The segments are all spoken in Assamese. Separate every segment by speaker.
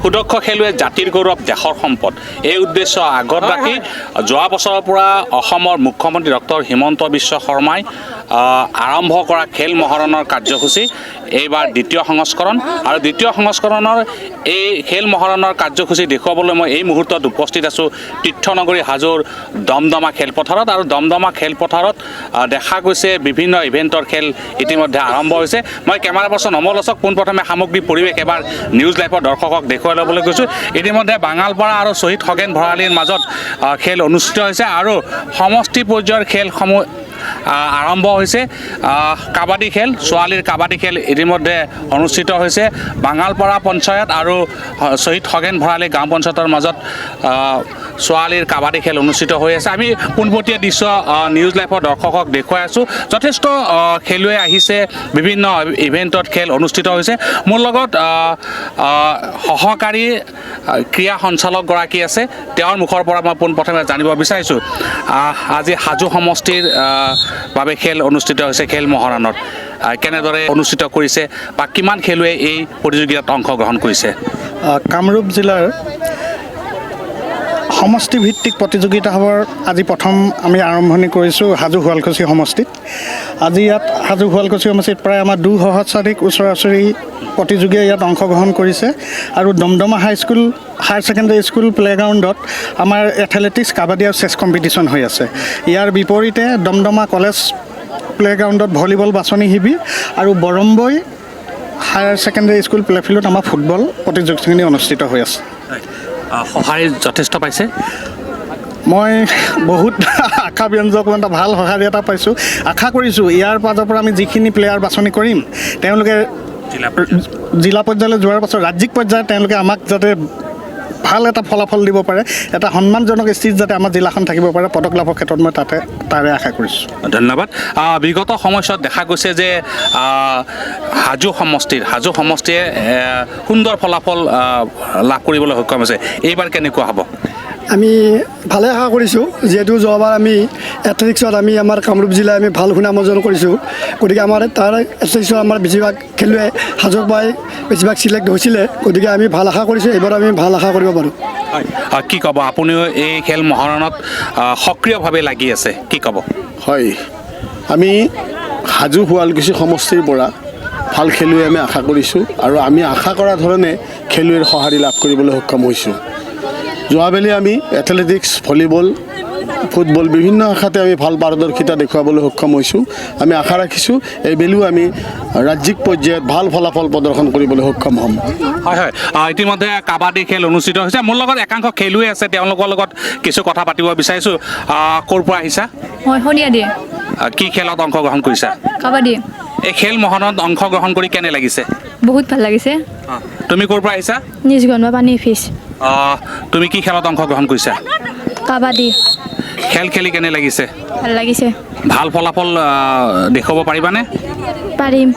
Speaker 1: সুদক্ষ খেলুৱৈ জাতিৰ গৌৰৱ দেশৰ সম্পদ এই উদ্দেশ্য আগত ৰাখি যোৱা বছৰৰ পৰা অসমৰ মুখ্যমন্ত্ৰী ডক্টৰ হিমন্ত বিশ্ব শৰ্মাই আৰম্ভ কৰা খেল মহাৰণৰ কাৰ্যসূচী এইবাৰ দ্বিতীয় সংস্কৰণ আৰু দ্বিতীয় সংস্কৰণৰ এই খেল মহাৰণৰ কাৰ্যসূচী দেখুৱাবলৈ মই এই মুহূৰ্তত উপস্থিত আছোঁ তীৰ্থনগৰী হাজোৰ দমদমা খেলপথাৰত আৰু দমদমা খেলপথাৰত দেখা গৈছে বিভিন্ন ইভেণ্টৰ খেল ইতিমধ্যে আৰম্ভ হৈছে মই কেমেৰা পাৰ্চন অমল অশোক পোনপ্ৰথমে সামগ্ৰিক পৰিৱেশ এবাৰ নিউজ লাইভৰ দৰ্শকক দেখুৱাই ল'বলৈ গৈছোঁ ইতিমধ্যে বাঙালপাৰা আৰু শ্বহীদ খগেন ভৰালীৰ মাজত খেল অনুষ্ঠিত হৈছে আৰু সমষ্টি পৰ্যায়ৰ খেলসমূহ আৰম্ভ হৈছে কাবাডী খেল ছোৱালীৰ কাবাডী খেল ইতিমধ্যে অনুষ্ঠিত হৈছে বাঙালপাৰা পঞ্চায়ত আৰু শ্বহীদ খগেন ভৰালী গাঁও পঞ্চায়তৰ মাজত ছোৱালীৰ কাবাডী খেল অনুষ্ঠিত হৈ আছে আমি পোনপটীয়া দৃশ্য নিউজ লাইভৰ দৰ্শকক দেখুৱাই আছোঁ যথেষ্ট খেলুৱৈ আহিছে বিভিন্ন ইভেণ্টত খেল অনুষ্ঠিত হৈছে মোৰ লগত সহকাৰী ক্ৰীড়া সঞ্চালকগৰাকী আছে তেওঁৰ মুখৰ পৰা মই পোনপ্ৰথমে জানিব বিচাৰিছোঁ আজি হাজো সমষ্টিৰ বাবে খেল অনুষ্ঠিত হৈছে খেল মহাৰণত কেনেদৰে অনুষ্ঠিত কৰিছে বা কিমান খেলুৱৈ এই প্ৰতিযোগিতাত অংশগ্ৰহণ কৰিছে
Speaker 2: কামৰূপ জিলাৰ সমষ্টিভিত্তিক প্ৰতিযোগিতাসমূহৰ আজি প্ৰথম আমি আৰম্ভণি কৰিছোঁ হাজো শুৱালকুছি সমষ্টিত আজি ইয়াত হাজো শুৱালকুছি সমষ্টিত প্ৰায় আমাৰ 200তকৈ ওচৰা ওচৰি প্ৰতিযোগীয়ে ইয়াত অংশগ্ৰহণ কৰিছে আৰু দমদমা হাইস্কুল হায়াৰ ছেকেণ্ডেৰী স্কুল প্লেগ্ৰাউণ্ডত আমাৰ এথলেটিক্স কাবাডী আৰু চেছ কম্পিটিশ্যন হৈ আছে ইয়াৰ বিপৰীতে দমদমা কলেজ প্লেগ্ৰাউণ্ডত ভলীবল বাছনি শিবিৰ আৰু বৰম্বৈ হায়াৰ ছেকেণ্ডেৰী স্কুল প্লেফিল্ডত আমাৰ ফুটবল প্ৰতিযোগিতাখিনি অনুষ্ঠিত হৈ আছে
Speaker 1: সঁহাৰি যথেষ্ট পাইছে
Speaker 2: মই বহুত আশাব্যঞ্জক এটা ভাল সঁহাৰি এটা পাইছোঁ আশা কৰিছোঁ ইয়াৰ মাজৰ পৰা আমি যিখিনি প্লেয়াৰ বাছনি কৰিম তেওঁলোকে জিলা পৰ্যায়লৈ যোৱাৰ পাছত ৰাজ্যিক পৰ্যায়ত তেওঁলোকে আমাক যাতে ভাল এটা ফলাফল দিব পাৰে এটা সন্মানজনক স্থিতিত যাতে আমাৰ জিলাখন থাকিব পাৰে পদক লাভৰ ক্ষেত্ৰত মই তাৰে আশা কৰিছোঁ
Speaker 1: ধন্যবাদ বিগত সময়ছোৱাত দেখা গৈছে যে হাজো সমষ্টিয়ে সুন্দৰ ফলাফল লাভ কৰিবলৈ সক্ষম হৈছে এইবাৰ কেনেকুৱা হ'ব
Speaker 3: আমি ভালে আশা কৰিছোঁ যিহেতু যোৱাবাৰ আমি এথলেটিক্সত আমাৰ কামৰূপ জিলাই আমি ভাল সুনাম অৰ্জন কৰিছোঁ গতিকে আমাৰ তাৰ এথলেটিক্সত আমাৰ বেছিভাগ খেলুৱৈ হাজোৰ পৰাই বেছিভাগ চিলেক্ট হৈছিলে গতিকে আমি ভাল আশা কৰিছোঁ এইবাৰ আমি ভাল আশা কৰিব পাৰোঁ
Speaker 1: কি ক'ব আপুনিও এই খেল মহাৰণত সক্ৰিয়ভাৱে লাগি আছে কি ক'ব
Speaker 4: হয় আমি হাজো শুৱালকুছি সমষ্টিৰ পৰা ভাল খেলুৱৈ আমি আশা কৰিছোঁ আৰু আমি আশা কৰা ধৰণে খেলুৱৈৰ সঁহাৰি লাভ কৰিবলৈ সক্ষম হৈছোঁ যোৱাবেলি আমি এথলেটিক্স ভলীবল ফুটবল বিভিন্ন শাখাতে আমি ভাল পাৰদৰ্শিতা দেখুৱাবলৈ সক্ষম হৈছোঁ আমি আশা ৰাখিছোঁ এইবেলিও আমি ৰাজ্যিক পৰ্যায়ত ভাল ফলাফল প্ৰদৰ্শন কৰিবলৈ সক্ষম হ'ম
Speaker 1: হয় হয় ইতিমধ্যে কাবাডী খেল অনুষ্ঠিত হৈছে মোৰ লগত একাংশ খেলুৱৈ আছে তেওঁলোকৰ লগত কিছু কথা পাতিব বিচাৰিছোঁ ক'ৰ পৰা আহিছা
Speaker 5: মই শনিয়াদি
Speaker 1: কি খেলত অংশগ্ৰহণ কৰিছা
Speaker 5: কাবাডী
Speaker 1: এই খেল মহাৰণত অংশগ্ৰহণ কৰি কেনে লাগিছে
Speaker 5: বহুত ভাল লাগিছে
Speaker 1: তুমি ক'ৰ পৰা আহিছা
Speaker 5: নিজগণ পানী ফিছ
Speaker 1: তুমি কি খেলত অংশগ্ৰহণ কৰিছা
Speaker 5: কাবাডী
Speaker 1: খেল খেলি কেনে লাগিছে
Speaker 5: ভাল লাগিছে
Speaker 1: ভাল ফলাফল দেখুৱাব পাৰিবানে
Speaker 5: পাৰিম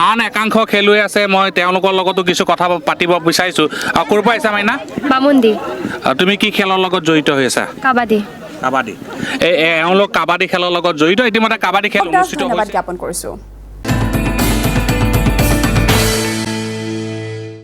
Speaker 1: আন একাংশ খেলুৱৈ আছে মই তেওঁলোকৰ লগতো কিছু কথা পাতিব বিচাৰিছোঁ ক'ৰ পৰা আহিছা মাইনা
Speaker 5: বামুন্দি
Speaker 1: তুমি কি খেলৰ লগত জড়িত হৈ আছা
Speaker 5: কাবাডী
Speaker 1: কাবাডী এওঁলোক কাবাডী খেলৰ লগত জড়িত ইতিমধ্যে কাবাডী খেল অনুষ্ঠিত
Speaker 6: ধন্যবাদ জ্ঞাপন কৰিছোঁ